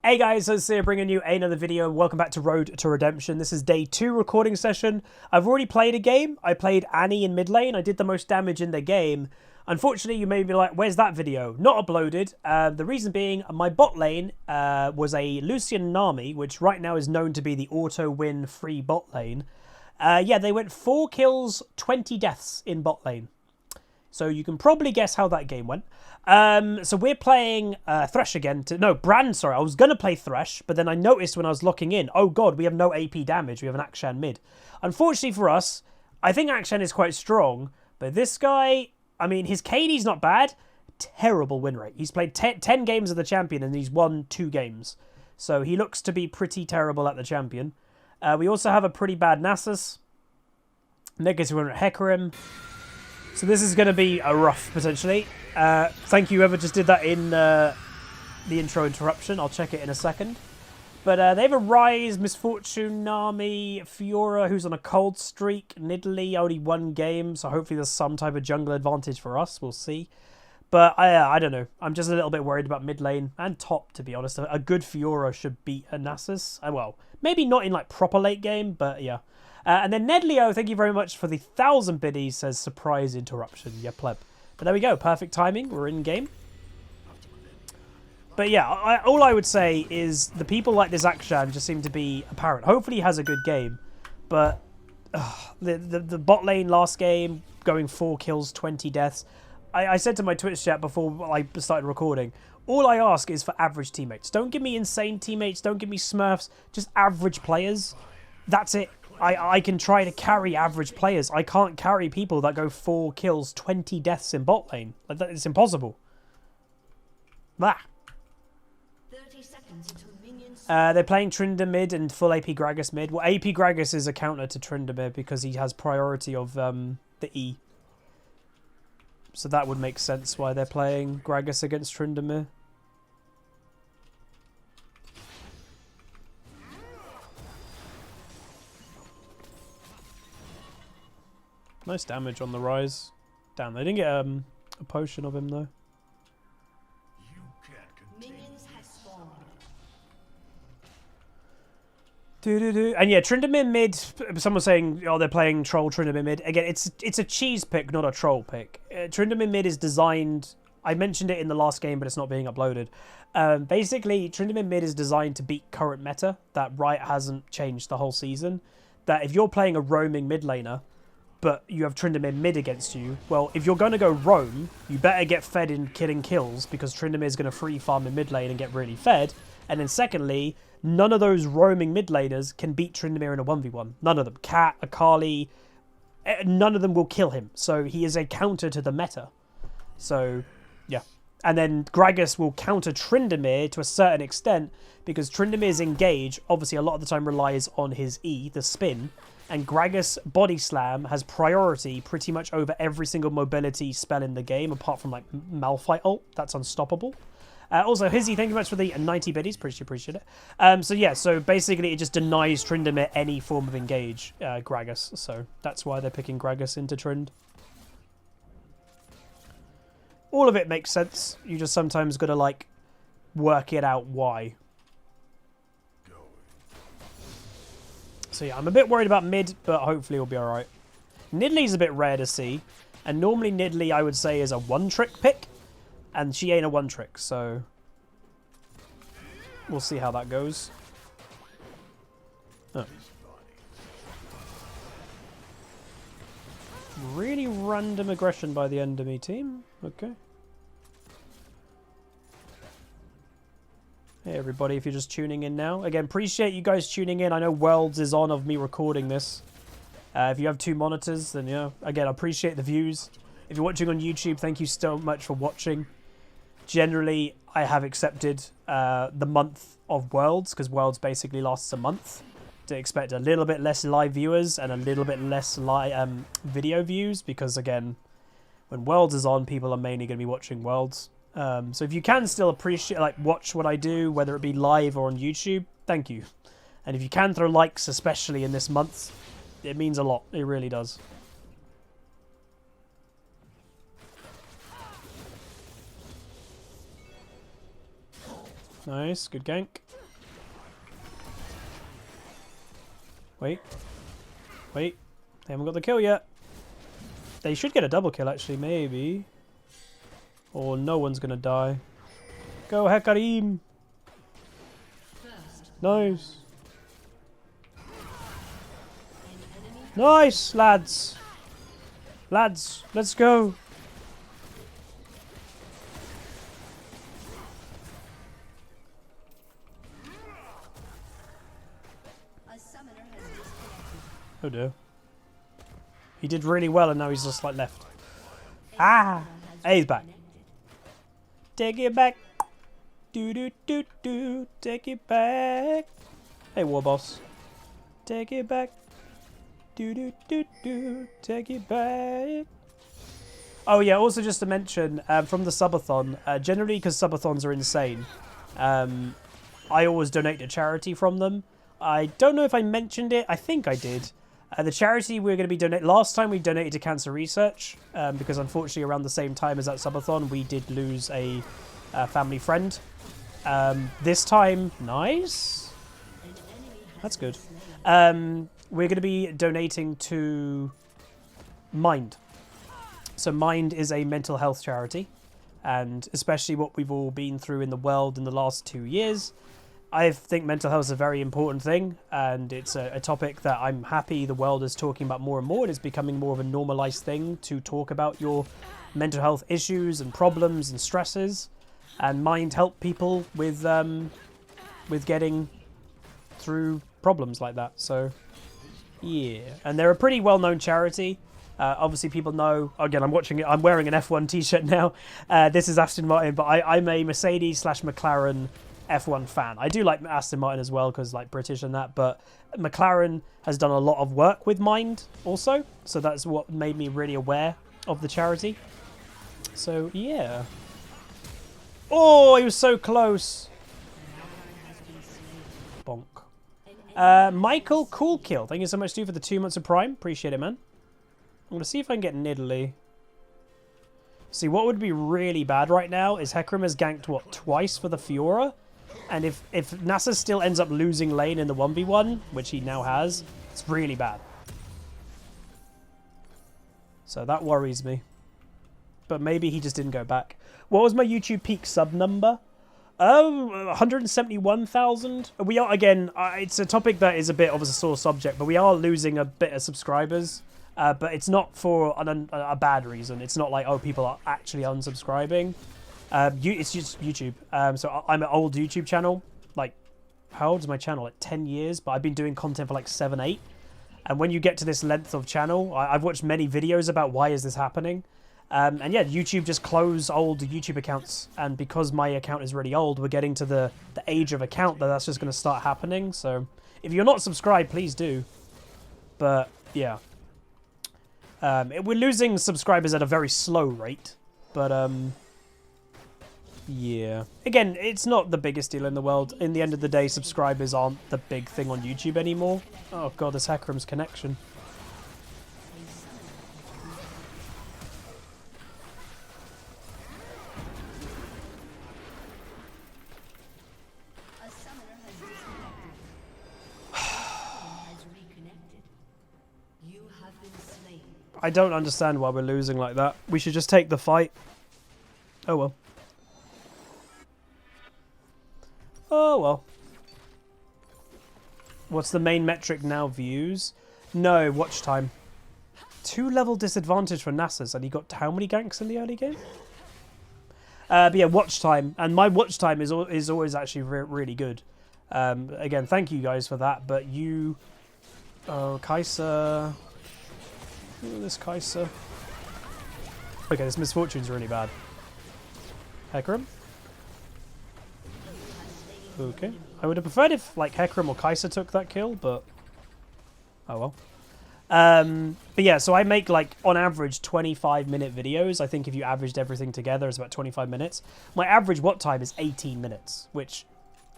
Hey guys, HuzzyGames bringing you another video. Welcome back to Road to Redemption. This is day 2 recording session. I've already played a game. I played Annie in mid lane. I did the most damage in the game. Unfortunately, you may be like, where's that video? Not uploaded. The reason being, my bot lane was a Lucian Nami, which right now is known to be the auto-win free bot lane. Yeah, they went 4 kills, 20 deaths in bot lane. So you can probably guess how that game went. So we're playing Thresh again. Brand, sorry. I was going to play Thresh, but then I noticed when I was locking in, oh god, we have no AP damage. We have an Akshan mid. Unfortunately for us, I think Akshan is quite strong, but this guy, I mean, his KD's not bad. Terrible win rate. He's played 10 games of the champion and he's won 2 games. So he looks to be pretty terrible at the champion. We also have a pretty bad Nasus. Negative 100 Hecarim. So this is going to be a rough, potentially. Thank you whoever just did that in the intro interruption. I'll check it in a second. But they have a Rise, Misfortune, Nami, Fiora, who's on a cold streak, Nidalee, only 1 game, so hopefully there's some type of jungle advantage for us. We'll see. But I don't know. I'm just a little bit worried about mid lane and top, to be honest. A good Fiora should beat a Nasus. Well, maybe not in like proper late game, but yeah. And then Nedleo, thank you very much for the 1,000 biddies, says surprise interruption. Yeah, pleb. But there we go. Perfect timing. We're in game. But yeah, all I would say is the people like this Akshan just seem to be apparent. Hopefully he has a good game. But the bot lane last game, going 4 kills, 20 deaths. I said to my Twitch chat before I started recording, all I ask is for average teammates. Don't give me insane teammates. Don't give me smurfs. Just average players. That's it. I can try to carry average players. I can't carry people that go 4 kills, 20 deaths in bot lane. Like that, it's impossible. Bah. 30 seconds until minions. They're playing Tryndamere and full AP Gragas mid. Well, AP Gragas is a counter to Tryndamere because he has priority of the E. So that would make sense why they're playing Gragas against Tryndamere. Nice damage on the Rise. Damn, they didn't get a potion of him though. Minions have spawned. And yeah, Tryndamere mid. Someone saying, oh, they're playing troll Tryndamere mid. Again, it's a cheese pick, not a troll pick. Tryndamere mid is designed. I mentioned it in the last game, but it's not being uploaded. Basically, Tryndamere mid is designed to beat current meta. That Riot hasn't changed the whole season. That if you're playing a roaming mid laner, but you have Tryndamere mid against you, well, if you're going to go roam, you better get fed in killing kills, because Tryndamere is going to free farm in mid lane and get really fed. And then secondly, none of those roaming mid laners can beat Tryndamere in a 1v1. None of them. Cat, Akali, none of them will kill him. So he is a counter to the meta. So, yeah. And then Gragas will counter Tryndamere to a certain extent, because Tryndamere's engage, obviously a lot of the time relies on his E, the spin, and Gragas Body Slam has priority pretty much over every single mobility spell in the game, apart from like Malphite ult. That's unstoppable. Also, Hizzy, thank you very much for the 90 biddies. Appreciate it. So yeah, so basically it just denies Tryndamere any form of engage, Gragas. So that's why they're picking Gragas into Trynd. All of it makes sense. You just sometimes got to like work it out why. So yeah, I'm a bit worried about mid, but hopefully we'll be alright. Nidalee's a bit rare to see. And normally Nidalee, I would say, is a one-trick pick. And she ain't a one-trick, so we'll see how that goes. Oh. Really random aggression by the enemy team. Okay. Hey everybody, if you're just tuning in now. Again, appreciate you guys tuning in. I know Worlds is on of me recording this. If you have 2 monitors, then yeah. Again, I appreciate the views. If you're watching on YouTube, thank you so much for watching. Generally, I have accepted the month of Worlds, because Worlds basically lasts a month. To expect a little bit less live viewers and a little bit less video views, because again, when Worlds is on, people are mainly going to be watching Worlds. So if you can still appreciate, like, watch what I do, whether it be live or on YouTube, thank you. And if you can throw likes, especially in this month, it means a lot. It really does. Nice, good gank. Wait. Wait. They haven't got the kill yet. They should get a double kill, actually, maybe. Or no one's going to die. Go, Hekarim! Nice. Nice, lads. Lads, let's go. Oh dear. He did really well and now he's just like left. Ah! Hey, he's back. Take it back. Do do do do. Take it back. Hey, war boss. Take it back. Do do do do. Take it back. Oh yeah, also just to mention, from the subathon, generally because subathons are insane, I always donate to charity from them. I don't know if I mentioned it. I think I did. The charity we're going to be donating... Last time we donated to cancer research, because unfortunately around the same time as that subathon, we did lose a family friend. This time... Nice. That's good. We're going to be donating to Mind. So Mind is a mental health charity, and especially what we've all been through in the world in the last 2 years, I think mental health is a very important thing, and it's a topic that I'm happy the world is talking about more and more. It is becoming more of a normalized thing to talk about your mental health issues and problems and stresses, and Mind help people with getting through problems like that. So yeah, and they're a pretty well-known charity. Obviously, people know. Again, I'm watching it. I'm wearing an F1 T-shirt now. This is Aston Martin, but I'm a Mercedes/McLaren F1 fan. I do like Aston Martin as well because like British and that, but McLaren has done a lot of work with Mind also, so that's what made me really aware of the charity. So yeah. Oh, he was so close. Bonk. Michael Coolkill, thank you so much, Stu, for the 2 months of Prime. Appreciate it, man. I'm going to see if I can get Nidalee. See, what would be really bad right now is Hecarim has ganked, what, twice for the Fiora? And if Nasus still ends up losing lane in the 1v1, which he now has, it's really bad. So that worries me. But maybe he just didn't go back. What was my YouTube peak sub number? 171,000. We are, again, it's a topic that is a bit of a sore subject, but we are losing a bit of subscribers. But it's not for a bad reason. It's not like, oh, people are actually unsubscribing. It's just YouTube. So I'm an old YouTube channel. Like, how old is my channel? Like 10 years, but I've been doing content for like 7, 8. And when you get to this length of channel, I've watched many videos about why is this happening. And yeah, YouTube just closed old YouTube accounts. And because my account is really old, we're getting to the age of account that's just going to start happening. So if you're not subscribed, please do. But yeah. We're losing subscribers at a very slow rate, but yeah. Again, it's not the biggest deal in the world. In the end of the day, subscribers aren't the big thing on YouTube anymore. Oh god, this Hecarim's connection. I don't understand why we're losing like that. We should just take the fight. Oh well. Oh well. What's the main metric now? Views? No, watch time. 2-level disadvantage for Nasus, and he got how many ganks in the early game? But yeah, watch time. And my watch time is always actually really good. Again, thank you guys for that. But you... Oh, Kai'Sa... Look at this Kai'Sa. Okay, this Misfortune's really bad. Hecarim? Okay. I would have preferred if, like, Hecarim or Kai'Sa took that kill, but... Oh, well. But yeah, so I make, like, on average, 25-minute videos. I think if you averaged everything together, it's about 25 minutes. My average watch time is 18 minutes, which,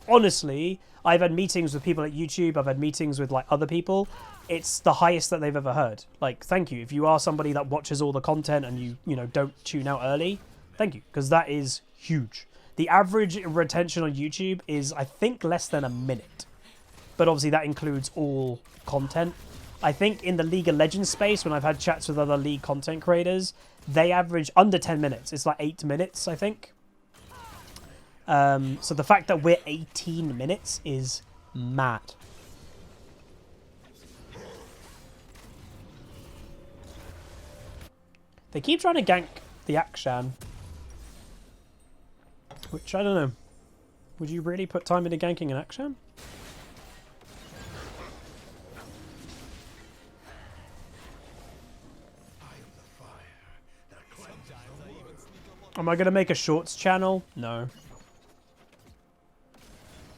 honestly, I've had meetings with people at YouTube. I've had meetings with, like, other people. It's the highest that they've ever heard. Like, thank you. If you are somebody that watches all the content and you know, don't tune out early, thank you, because that is huge. The average retention on YouTube is, I think, less than a minute. But obviously that includes all content. I think in the League of Legends space, when I've had chats with other League content creators, they average under 10 minutes. It's like 8 minutes, I think. So the fact that we're 18 minutes is mad. They keep trying to gank the Akshan. Which, I don't know. Would you really put time into ganking an Akshan? Am I going to make a shorts channel? No.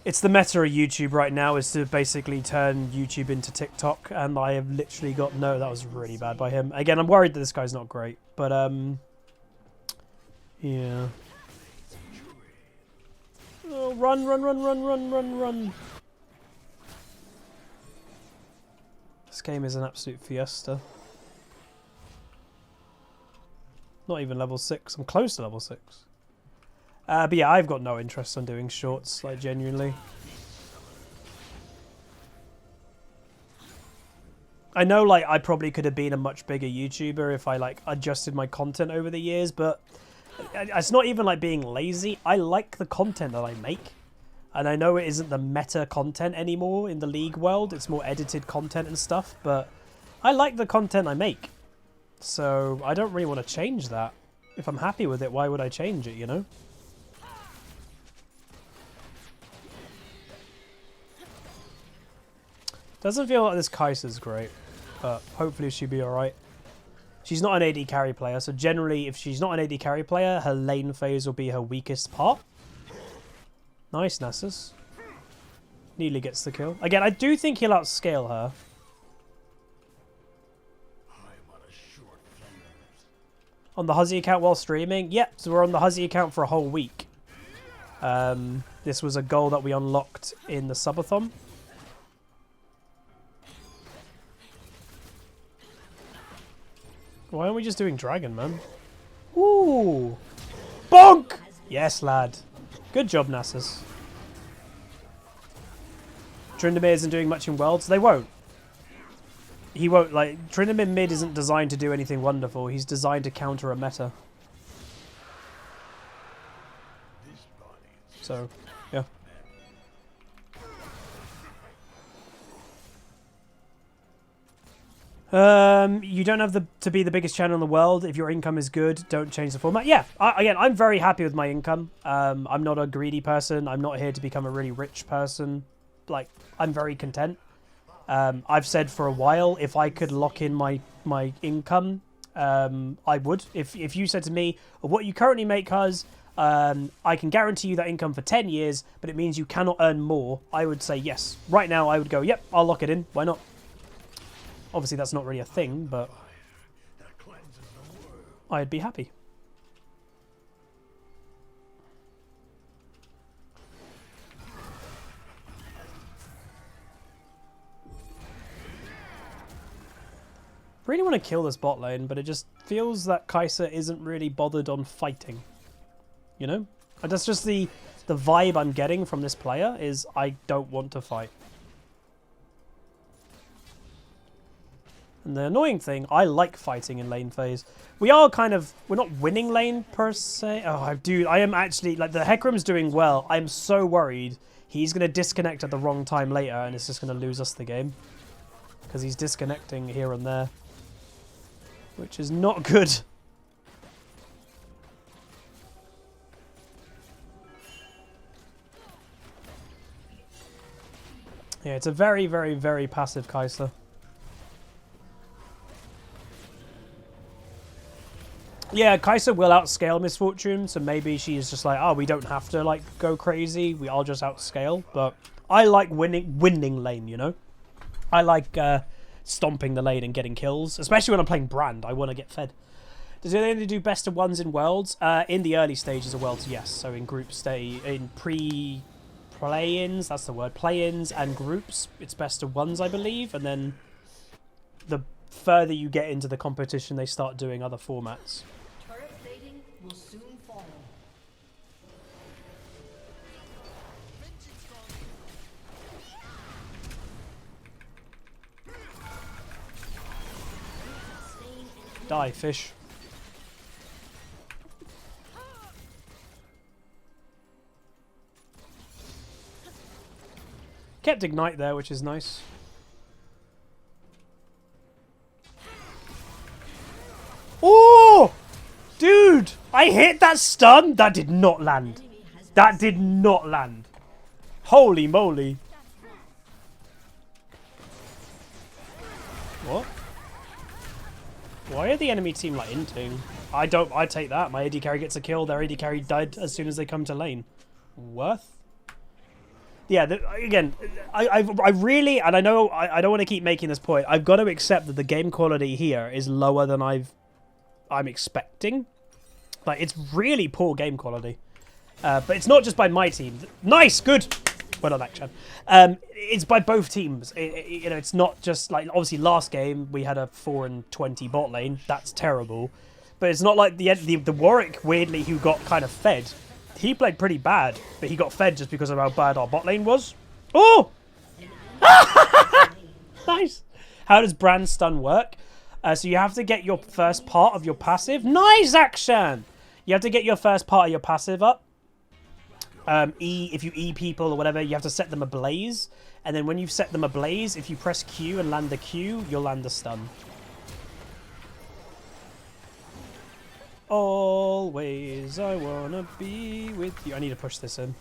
It's the meta of YouTube right now is to basically turn YouTube into TikTok, and I have literally got no. That was really bad by him. Again, I'm worried that this guy's not great, but yeah. Oh, run, run, run, run, run, run, run. This game is an absolute fiesta. Not even level 6. I'm close to level 6. But yeah, I've got no interest in doing shorts, like, genuinely. I know, like, I probably could have been a much bigger YouTuber if I, like, adjusted my content over the years, but it's not even, like, being lazy. I like the content that I make. And I know it isn't the meta content anymore in the League world. It's more edited content and stuff, but I like the content I make. So I don't really want to change that. If I'm happy with it, why would I change it, you know? Doesn't feel like this Kai'Sa's great, but hopefully she'll be alright. She's not an AD carry player, so generally if she's not an AD carry player, her lane phase will be her weakest part. Nice, Nasus. Nearly gets the kill. Again, I do think he'll outscale her. On the Huzzy account while streaming? Yep, so we're on the Huzzy account for a whole week. This was a goal that we unlocked in the subathon. Why aren't we just doing dragon, man? Ooh! Bonk! Yes, lad. Good job, Nasus. Tryndamere isn't doing much in Worlds. They won't. He won't, like, Tryndamere mid isn't designed to do anything wonderful. He's designed to counter a meta. So, yeah. You don't have to be the biggest channel in the world. If your income is good, don't change the format. Yeah, again, I'm very happy with my income. I'm not a greedy person. I'm not here to become a really rich person. Like, I'm very content. I've said for a while, if I could lock in my income, I would. If you said to me, what you currently make, Huz, I can guarantee you that income for 10 years, but it means you cannot earn more, I would say yes. Right now, I would go, yep, I'll lock it in. Why not? Obviously, that's not really a thing, but I'd be happy. Really want to kill this bot lane, but it just feels that Kai'Sa isn't really bothered on fighting. You know? And that's just the vibe I'm getting from this player, is I don't want to fight. And the annoying thing, I like fighting in lane phase. We are kind of, we're not winning lane per se. Oh, dude, I am actually, like, the Hecarim's doing well. I'm so worried he's going to disconnect at the wrong time later and it's just going to lose us the game. Because he's disconnecting here and there. Which is not good. Yeah, it's a very, very, very passive Kai'Sa. Yeah, Kai'Sa will outscale Misfortune, so maybe she's just like, oh, we don't have to, like, go crazy. I'll just outscale. But I like winning lane, you know? I like stomping the lane and getting kills, especially when I'm playing Brand. I want to get fed. Does it only do best of ones in Worlds? In the early stages of Worlds, yes. So in group stage, in play-ins, that's the word, play-ins and groups, it's best of ones, I believe. And then the further you get into the competition, they start doing other formats. Turret plating will soon fall. Die, fish. Kept Ignite there, which is nice. Oh! Dude! I hit that stun! That did not land. That did not land. Holy moly. What? Why are the enemy team like inting? I take that. My AD carry gets a kill. Their AD carry died as soon as they come to lane. Worth? Yeah, again, I really, and I know I don't want to keep making this point. I've got to accept that the game quality here is lower than I'm expecting. Like, it's really poor game quality. But it's not just by my team. Nice, good. Well done, Akshan. It's by both teams. You know, it's not just like, obviously last game we had a 4-20 bot lane. That's terrible. But it's not like the Warwick, weirdly, who got kind of fed. He played pretty bad, but he got fed just because of how bad our bot lane was. Oh! Nice. How does brand stun work? So you have to get your first part of your passive. Nice action! You have to get your first part of your passive up. If you E people or whatever, you have to set them ablaze. And then when you've set them ablaze, if you press Q and land the Q, you'll land the stun. Always I wanna be with you. I need to push this in.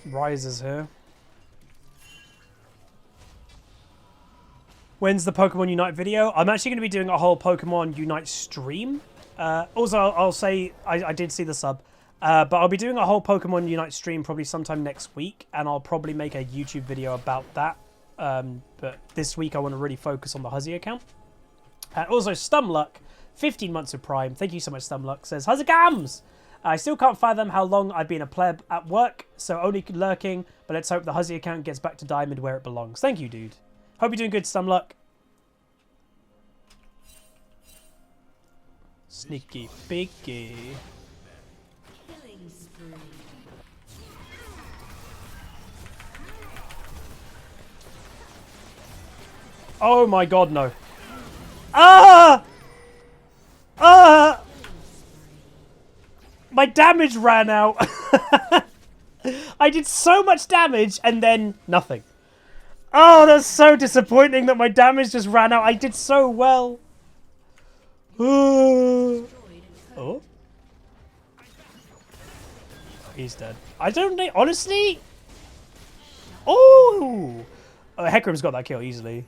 Rise is here. When's the Pokemon Unite video? I'm actually going to be doing a whole Pokemon Unite stream. Also, I'll say I did see the sub. But I'll be doing a whole Pokemon Unite stream probably sometime next week. And I'll probably make a YouTube video about that. But this week I want to really focus on the Huzzy account. Also, Stumluck, 15 months of Prime. Thank you so much, Stumluck. Says, HuzzyGames! I still can't fathom how long I've been a pleb at work. So only lurking. But let's hope the Huzzy account gets back to Diamond where it belongs. Thank you, dude. Hope you're doing good, Stumluck. Sneaky piggy. Oh my god, no. Ah! Ah! My damage ran out. I did so much damage and then nothing. Oh, that's so disappointing that my damage just ran out. I did so well. Oh. He's dead. I don't know. Honestly. Oh. Hecarim's got that kill easily.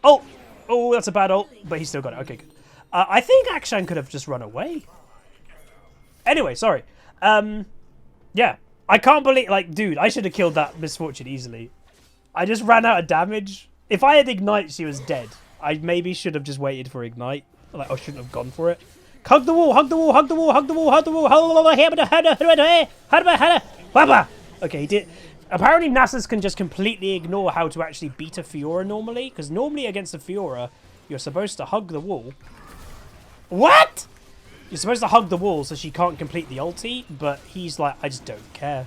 Oh. Oh, that's a bad ult. But he still got it. Okay, good. I think Akshan could have just run away. Anyway, sorry. Yeah. I can't believe... Like, dude, I should have killed that Misfortune easily. I just ran out of damage. If I had Ignite, she was dead. I maybe should have just waited for Ignite. Like, I shouldn't have gone for it. Hug the wall, hug the wall, hug the wall, hug the wall, hug the wall. Okay, he did. Apparently, Nasus can just completely ignore how to actually beat a Fiora normally. Because normally against a Fiora, you're supposed to hug the wall. What? You're supposed to hug the wall so she can't complete the ulti. But he's like, I just don't care.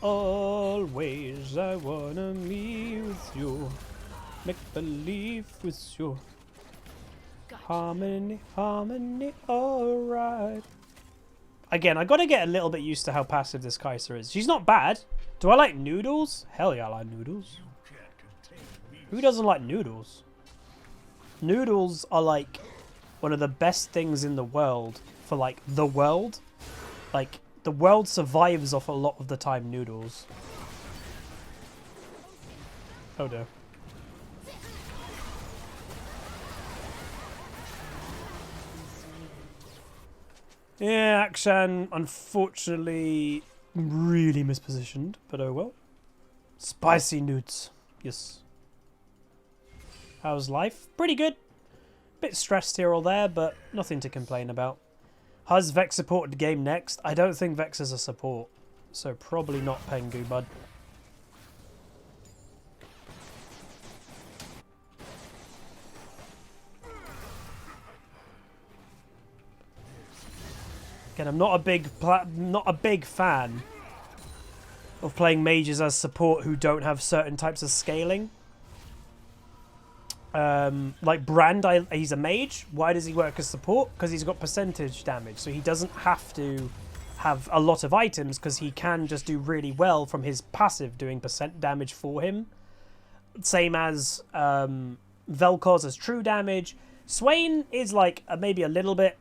Always I wanna be with you. Make believe with you. Harmony, harmony, alright. Again, I gotta get a little bit used to how passive this Kai'Sa is. She's not bad. Do I like noodles? Hell yeah, I like noodles. Who doesn't like noodles? Noodles are like one of the best things in the world for like the world. Like, the world survives off a lot of the time noodles. Oh dear. Yeah, Akshan, unfortunately, really mispositioned, but oh well. Spicy nudes. Yes. How's life? Pretty good. Bit stressed here or there, but nothing to complain about. Has Vex supported the game next? I don't think Vex is a support, so probably not Pengu, bud. Again, I'm not a big fan of playing mages as support who don't have certain types of scaling. Like Brand, he's a mage. Why does he work as support? Because he's got percentage damage, so he doesn't have to have a lot of items because he can just do really well from his passive doing percent damage for him. Same as Vel'Koz as true damage. Swain is like maybe a little bit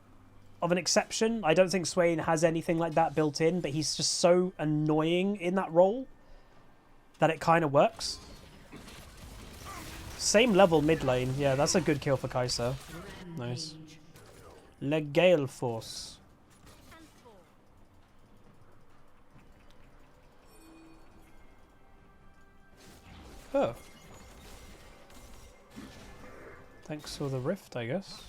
of an exception. I don't think Swain has anything like that built in, but he's just so annoying in that role that it kind of works. Same level mid lane. Yeah, that's a good kill for Kai'Sa. Nice. Le Gale Force. Oh. Thanks for the rift, I guess.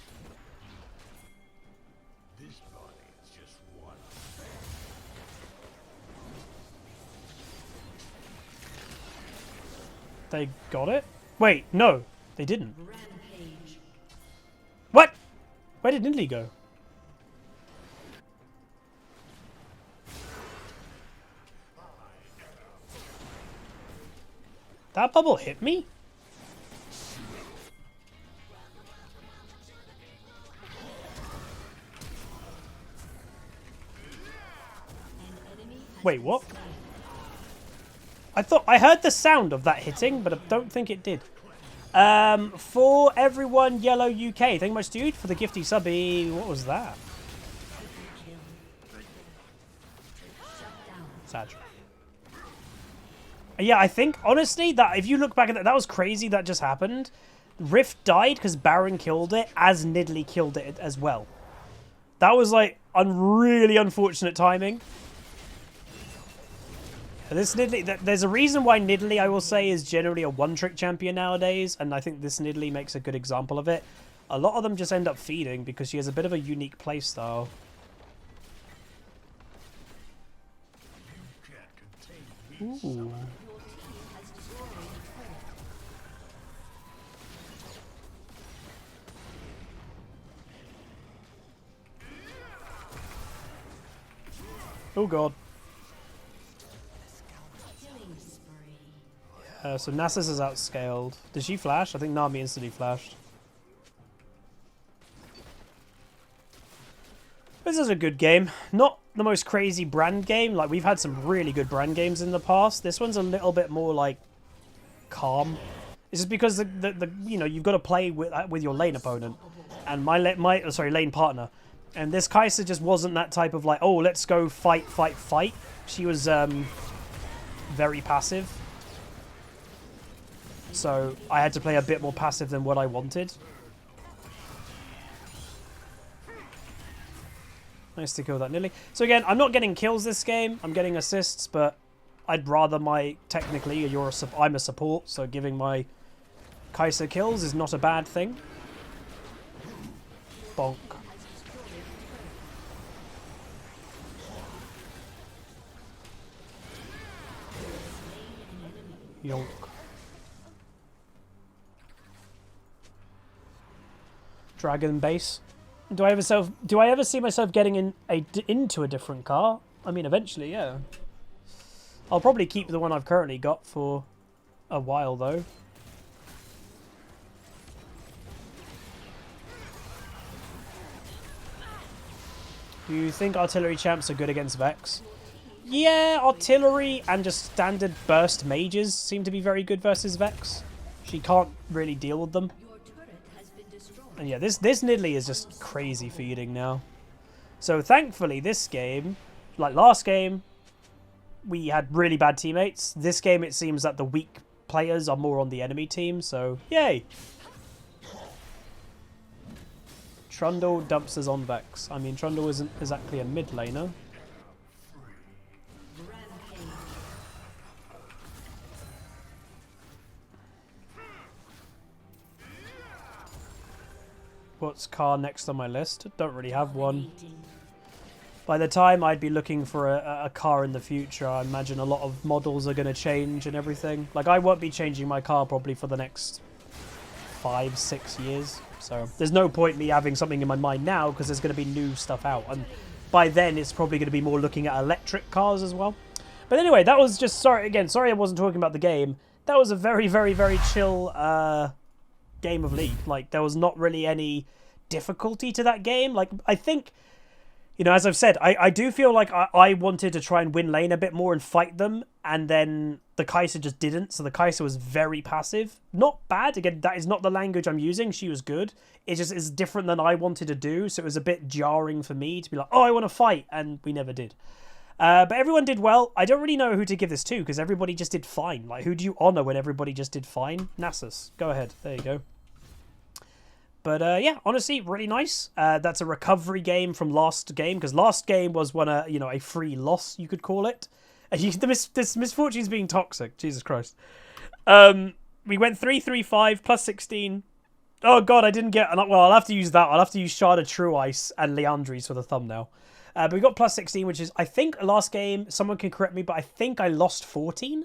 They got it? Wait, no, they didn't. Rampage. What? Where did Nidalee go? That bubble hit me? Wait, what? I thought I heard the sound of that hitting, but I don't think it did. For everyone, Yellow UK. Thank you much, dude, for the gifty subby. What was that? Sad. Yeah, I think honestly that if you look back at that, that was crazy. That just happened. Rift died because Baron killed it, as Nidalee killed it as well. That was like really unfortunate timing. This Nidalee, there's a reason why Nidalee, I will say, is generally a one-trick champion nowadays, and I think this Nidalee makes a good example of it. A lot of them just end up feeding because she has a bit of a unique playstyle. Ooh. Oh god. So Nasus is outscaled. Did she flash? I think Nami instantly flashed. This is a good game. Not the most crazy Brand game. Like, we've had some really good Brand games in the past. This one's a little bit more, like, calm. It's just because, the you know, you've got to play with your lane opponent. And lane partner. And this Kai'Sa just wasn't that type of, like, oh, let's go fight, fight, fight. She was, very passive. So I had to play a bit more passive than what I wanted. Nice to kill that Nidalee. So again, I'm not getting kills this game. I'm getting assists, but I'd rather I'm a support, so giving my Kai'Sa kills is not a bad thing. Bonk. Yonk. Dragon base. Do I ever see myself getting into a different car? I mean, eventually, yeah. I'll probably keep the one I've currently got for a while, though. Do you think artillery champs are good against Vex? Yeah, artillery and just standard burst mages seem to be very good versus Vex. She can't really deal with them. And yeah, this Nidalee is just crazy feeding now. So thankfully this game, like last game, we had really bad teammates. This game it seems that the weak players are more on the enemy team, so yay! Trundle dumps us on Vex. I mean, Trundle isn't exactly a mid laner. What's car next on my list? Don't really have one. By the time I'd be looking for a car in the future, I imagine a lot of models are going to change and everything. Like, I won't be changing my car probably for the next 5-6 years. So there's no point me having something in my mind now because there's going to be new stuff out. And by then it's probably going to be more looking at electric cars as well. But anyway, that was just, sorry I wasn't talking about the game. That was a very, very, very chill game of League. Like, there was not really any difficulty to that game. Like, I think, you know, as I've said, I do feel like I wanted to try and win lane a bit more and fight them, and then the Kai'Sa just didn't. So the Kai'Sa was very passive. Not bad. Again, that is not the language I'm using. She was good. It just is different than I wanted to do. So it was a bit jarring for me to be like, oh, I want to fight. And we never did. But everyone did well. I don't really know who to give this to because everybody just did fine. Like, who do you honor when everybody just did fine? Nasus. Go ahead. There you go. But yeah, honestly, really nice. That's a recovery game from last game, because last game was one, you know, a free loss, you could call it. This misfortune's being toxic. Jesus Christ. We went 3-3-5 plus 16. Oh god, I didn't get. Well, I'll have to use that. I'll have to use Shard of True Ice and Leandri's for the thumbnail. But we got plus 16, which is, I think, last game. Someone can correct me, but I think I lost 14.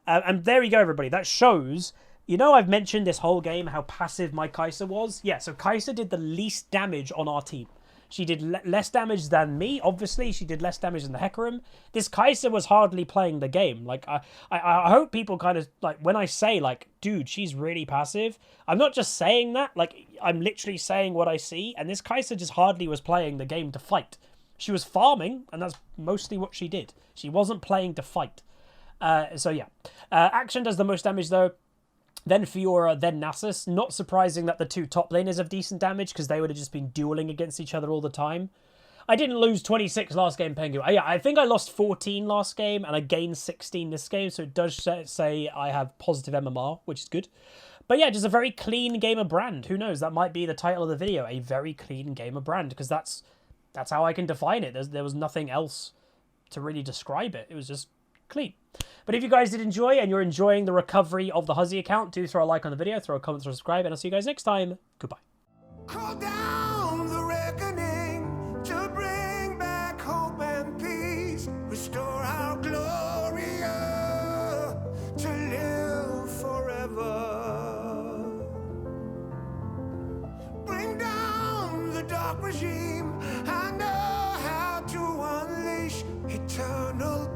And there you go, everybody. That shows. You know, I've mentioned this whole game how passive my Kai'Sa was. Yeah, so Kai'Sa did the least damage on our team. She did less damage than me, obviously. She did less damage than the Hecarim. This Kai'Sa was hardly playing the game. Like, I hope people kind of, like, when I say, like, dude, she's really passive, I'm not just saying that. Like, I'm literally saying what I see. And this Kai'Sa just hardly was playing the game to fight. She was farming, and that's mostly what she did. She wasn't playing to fight. So, yeah. Action does the most damage, though. Then Fiora, then Nasus. Not surprising that the two top laners have decent damage, because they would have just been dueling against each other all the time. I didn't lose 26 last game, Pengu. Yeah, I think I lost 14 last game, and I gained 16 this game, so it does say I have positive MMR, which is good. But yeah, just a very clean game of Brand. Who knows? That might be the title of the video, a very clean game of Brand, because that's how I can define it. There was nothing else to really describe it. It was just clean. But if you guys did enjoy and you're enjoying the recovery of the Huzzy account, do throw a like on the video, throw a comment, subscribe, and I'll see you guys next time. Goodbye. Call down the reckoning to bring back hope and peace. Restore our glory to live forever. Bring down the dark regime. I know how to unleash eternal